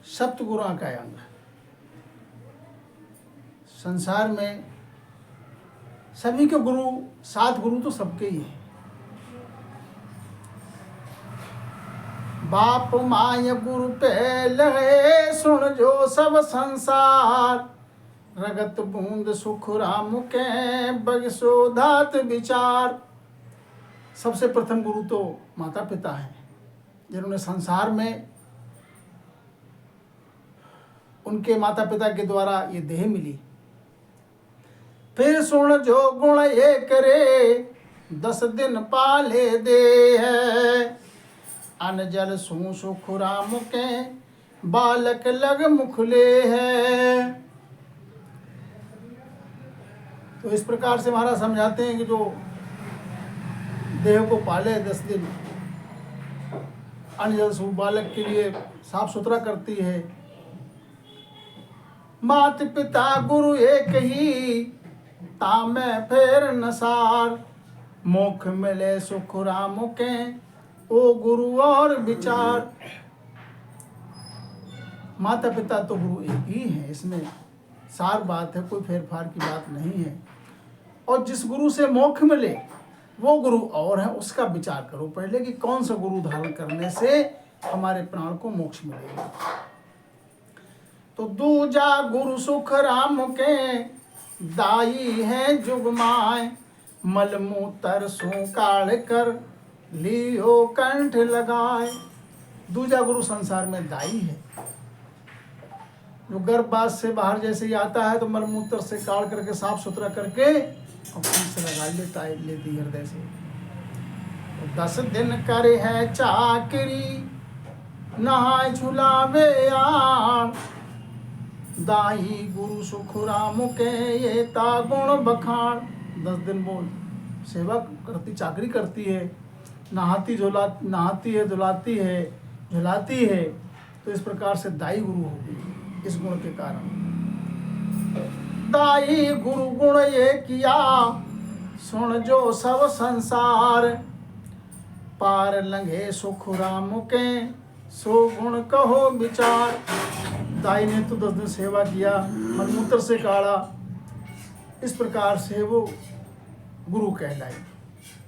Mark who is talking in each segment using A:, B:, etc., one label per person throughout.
A: सप्तगुणा का अंग। संसार में सभी के गुरु, 7 गुरु तो सबके ही हैं। बाप माय गुरु पहले सुन जो सब संसार, रगत बूंद सुख राम के बगसो धात विचार। सबसे प्रथम गुरु तो माता पिता हैं, जिन्होंने संसार में उनके माता पिता के द्वारा ये देह मिली। फिर सुन जो गुण ये करे, 10 दिन पाले दे है, अन जल सू सुख राम के बालक लग मुखले है। तो इस प्रकार से महाराज समझाते हैं कि जो देह को पाले 10 दिन, अन्न जल सू बालक के लिए साफ सुथरा करती है। मात पिता गुरु एक ही, तामे फेर नसार, मोख मिले सुख राम के ओ गुरु और विचार। माता पिता तो गुरु एक ही है, इसमें सार बात है, कोई फेर फार की बात नहीं है। और जिस गुरु से मोक्ष मिले वो गुरु और है, उसका विचार करो पहले कि कौन सा गुरु धारण करने से हमारे प्राण को मोक्ष मिलेगा। तो दूजा गुरु सुख राम के, दाई है जुगमाय, मलमूत्र सो काढ़ कर लियो कंठ लगाए। दूजा गुरु संसार में दाई है, जो गर्भवास से बाहर जैसे ही आता है तो मलमूत्र से काढ़ करके साफ सुथरा करके और कंठ से लगा लेता है, लेती हृदय से। तो 10 दिन करे है चाकरी, नहाय झुलावे यार, दाई गुरु सुख राम के ये तागुण बखान। 10 दिन वो सेवा करती, चाकरी करती है, नहाती है, धुलाती है, झुलाती है। तो इस प्रकार से दाई गुरु होगी इस गुण के कारण। दाई गुरु गुण ये किया, सुन जो सब संसार, पार लंघे सुख राम के सो गुण कहो विचार। दाई ने तो 10 दिन सेवा किया, मलमूत्र से काढ़ा, इस प्रकार से वो गुरु कहलाई।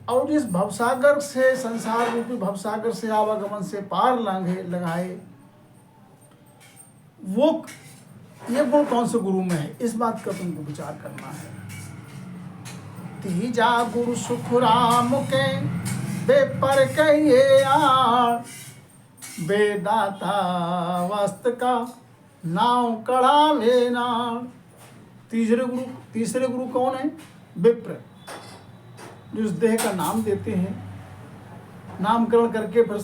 A: और इस भवसागर से, संसार रूपी भवसागर से आवागमन से पार लगाए, वो ये गुण कौन से गुरु में है, इस बात का तुमको विचार करना है। तीजा गुरु सुख राम के बेपर कहिए यार, बेदाता वस्त्र का नाव कढ़ावे नार। तीसरे गुरु कौन है? विप्र, जो इस देह का नाम देते हैं, नामकरण करके फिर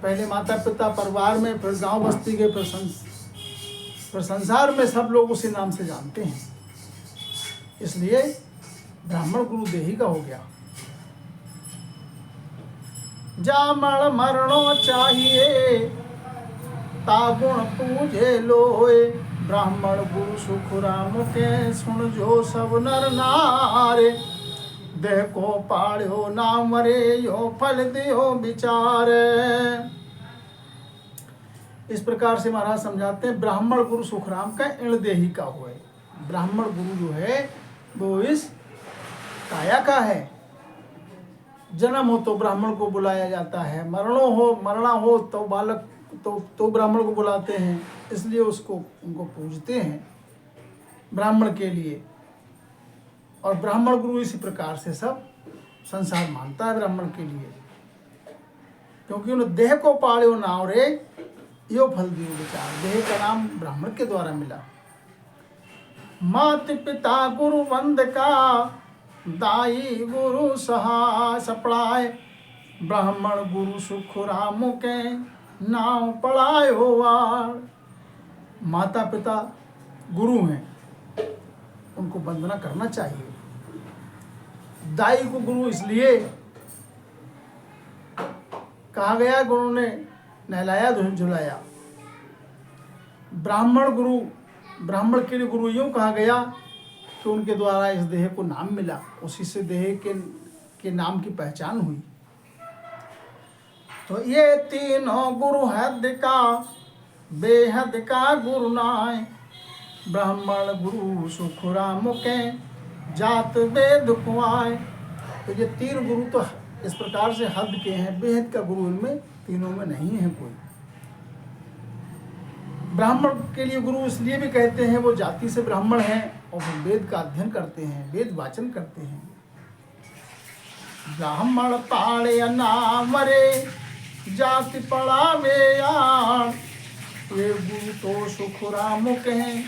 A: पहले माता पिता परिवार में, फिर गांव बस्ती के, फिर संसार में सब लोग उसी नाम से जानते हैं। इसलिए ब्राह्मण गुरु देही का हो गया। जामण मरणो चाहिए, तागुण पूजे लोए, ब्राह्मण गुरु सुख राम के सुन जो सब नर नारे, देह को पाड़ो ना मरे यो फल दियो विचार। इस प्रकार से महाराज समझाते हैं ब्राह्मण गुरु सुखराम का इण देही का हुआ है। ब्राह्मण गुरु जो है वो इस काया का है। जन्म हो तो ब्राह्मण को बुलाया जाता है, मरना हो तो बालक तो ब्राह्मण को बुलाते हैं, इसलिए उनको पूजते हैं ब्राह्मण के लिए। और ब्राह्मण गुरु इसी प्रकार से सब संसार मानता है ब्राह्मण के लिए, क्योंकि उन्हें देह को पाड़ो नाव रे यो फल दियो विचार। देह का नाम ब्राह्मण के द्वारा मिला। मात पिता गुरु वंद का, दाई गुरु सहा सपड़ाए, ब्राह्मण गुरु सुख राम के नाव पढ़ाए होवार। माता पिता गुरु हैं, उनको वंदना करना चाहिए। दाई को गुरु इसलिए कहा गया, गुरु ने नहलाया झुलाया। ब्राह्मण के लिए गुरु यूं कहा गया कि उनके द्वारा इस देह को नाम मिला, उसी से देह के नाम की पहचान हुई। तो ये तीनों गुरु हद का, बेहद का गुरु नाय, ब्राह्मण गुरु सुख राम के, जात वेद कुआय। तो ये तीन गुरु तो इस प्रकार से हद के हैं, बेहद का गुरु इनमें तीनों में नहीं है कोई। ब्राह्मण के लिए गुरु इसलिए भी कहते हैं, वो जाति से ब्राह्मण हैं और वो वेद का अध्ययन करते हैं, वेद वाचन करते हैं। ब्राह्मण पाड़े अनामरे, जाति पढ़ावे यार, ये गुरु तो सुख राम कहें,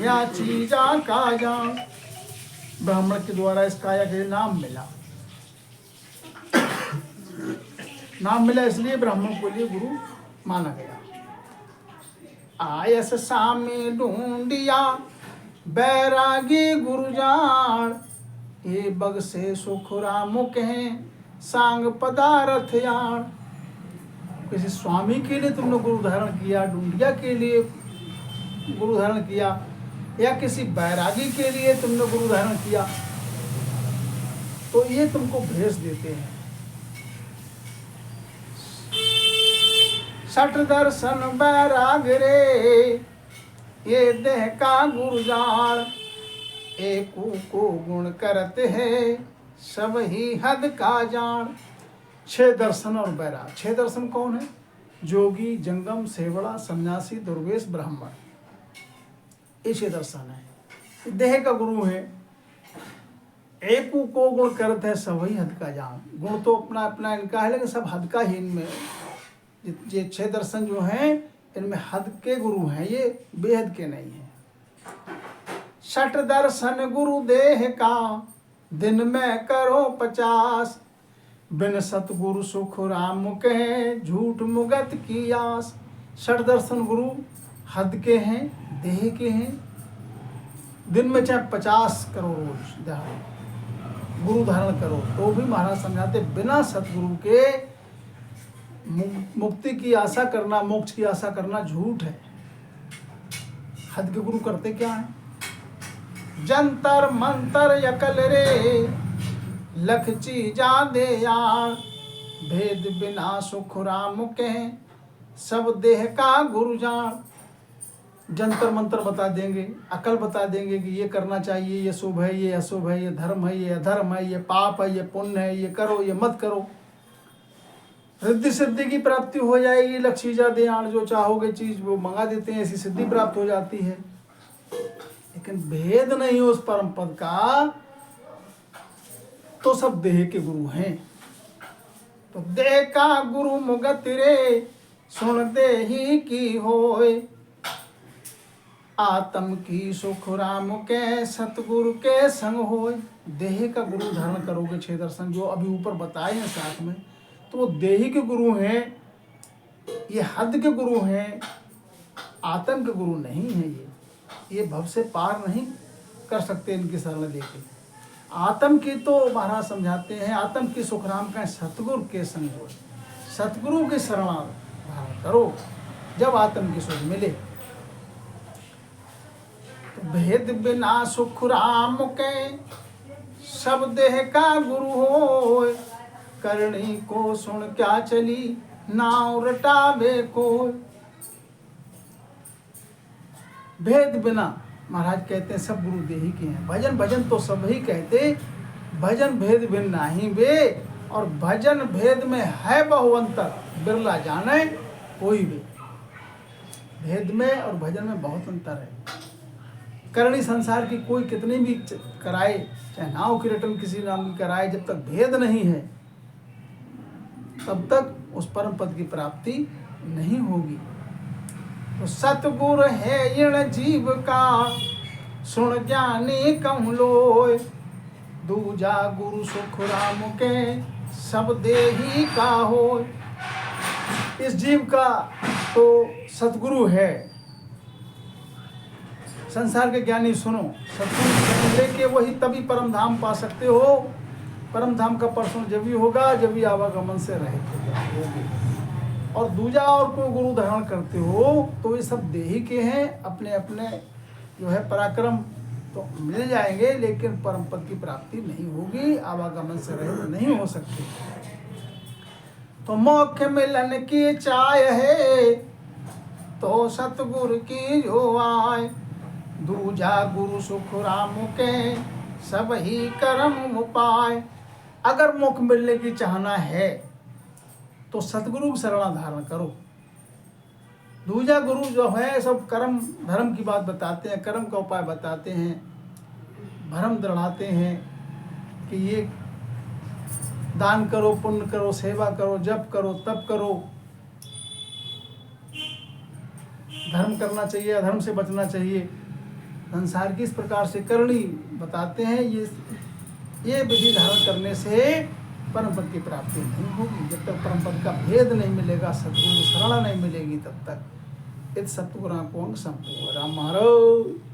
A: या चीजा का जान। ब्राह्मण के द्वारा इस काया के नाम मिला। नाम मिला इसलिए ब्राह्मण को लिए गुरु माना गया। आयस सामी ढूंढिया, बैरागी गुरु जान, ये बग से सुख राम कहें, सांग पदार्थ यान। किसी स्वामी के लिए तुमने गुरु धारण किया, ढूंढिया के लिए गुरु धारण किया, या किसी बैरागी के लिए तुमने गुरु धारण किया, तो ये तुमको भेष देते हैं। सठ दर्शन बैराग रे, ये देह का गुरु जान, एक को गुण करते हैं, सब ही हद का जान। 6 दर्शन और बैराग। 6 दर्शन कौन है? जोगी, जंगम, सेवड़ा, सन्यासी, दुर्वेश, ब्राह्मण, ये 6 दर्शन है। देह का गुरु है। एक को गुण करते हैं, सब ही हद का जान। गुण तो अपना अपना इनका है, लेकिन सब हद का ही इनमें। ये 6 दर्शन जो हैं इनमें हद के गुरु हैं, ये बेहद के नहीं हैं। 60 दर्शन गुरु देह का, दिन में करो 50, बिन सतगुरु सुख राम कहे, झूठ मुगत की आस। 60 दर्शन गुरु हद के हैं, देह के हैं। दिन में चाहे 50 करो रोज गुरु धारण करो, तो भी महाराज समझाते बिना सतगुरु के मुक्ति की आशा करना, मोक्ष की आशा करना झूठ है। हद के गुरु करते क्या है? जंतर मंतर यकल रे, लख चीजा दे यार, भेद बिना सुख राम के, सब देह का गुरु जान। जंतर मंत्र बता देंगे, अकल बता देंगे कि ये करना चाहिए, ये शुभ है, ये अशुभ है, ये धर्म है, ये अधर्म है, ये पाप है, ये पुण्य है, ये करो, ये मत करो। रिद्धि सिद्धि की प्राप्ति हो जाएगी, लक्ष्मीजा दयाण, जो चाहोगे चीज वो मंगा देते हैं, ऐसी सिद्धि प्राप्त हो जाती है। लेकिन भेद नहीं उस परम पद का, तो सब देह के गुरु हैं। तो देह का गुरु मुगत रे, सुन देही की होए, आत्म की सुख राम के, सतगुरु के संग होए। देह का गुरु धारण करोगे 6 दर्शन जो अभी ऊपर बताए हैं साथ में, तो वो देही के गुरु हैं, ये हद के गुरु हैं, आत्म के गुरु नहीं है। ये भव से पार नहीं कर सकते इनकी शरण लेके। आत्म की तो महाराज समझाते हैं, आत्म की सुख राम का सतगुरु के संग हो, सतगुरु के शरण धारण करो, जब आत्म की सुख मिले। तो भेद बिना सुख राम के, सब देह का गुरु हो, करणी को सुन क्या चली, नाव रटावे को। भेद बिना महाराज कहते हैं सब गुरु देही के हैं। भजन भजन तो सब ही कहते, भजन भेद बिन नाही बे, और भजन भेद में है बहुअंतर, बिरला जाने कोई भी। भेद में और भजन में बहुत अंतर है। करणी संसार की कोई कितनी भी कराए, चाहे नाव की रटन किसी नाम की कराए, जब तक भेद नहीं है तब तक उस परम पद की प्राप्ति नहीं होगी। तो सतगुरु है यण जीव का, सुन ज्ञानी कहूँ लोय, दूजा गुरु सुख राम के, सब देही का हो। इस जीव का तो सतगुरु है। संसार के ज्ञानी सुनो, सतगुरु लेके वही तभी परम धाम पा सकते हो। परम धाम का पर्सन जब भी होगा जब भी आवागमन से रहित होगी। और दूजा और कोई गुरु धारण करते हो तो ये सब देही के हैं, अपने अपने जो है पराक्रम तो मिल जाएंगे, लेकिन परम पद की प्राप्ति नहीं होगी, आवागमन से रहित नहीं हो सकते। तो मोक्ष मिलन की चाह है, तो सतगुरु की जो आए। दूजा गुरु सुख राम के सब ही कर्म मुपाय। अगर मुख मिलने की चाहना है तो सतगुरु की शरण धारण करो। दूजा गुरु जो है सब कर्म धर्म की बात बताते हैं, कर्म का उपाय बताते हैं, भ्रम दृढ़ाते हैं कि ये दान करो, पुण्य करो, सेवा करो, जप करो, तप करो, धर्म करना चाहिए, अधर्म से बचना चाहिए, संसार की इस प्रकार से करनी बताते हैं। ये विधि धारण करने से परम पद की प्राप्ति नहीं होगी। जब तक परम पद का भेद नहीं मिलेगा, सतगुरु की शरण नहीं मिलेगी, तब तक इत सतगुरु को संपूर्ण राम महाराज।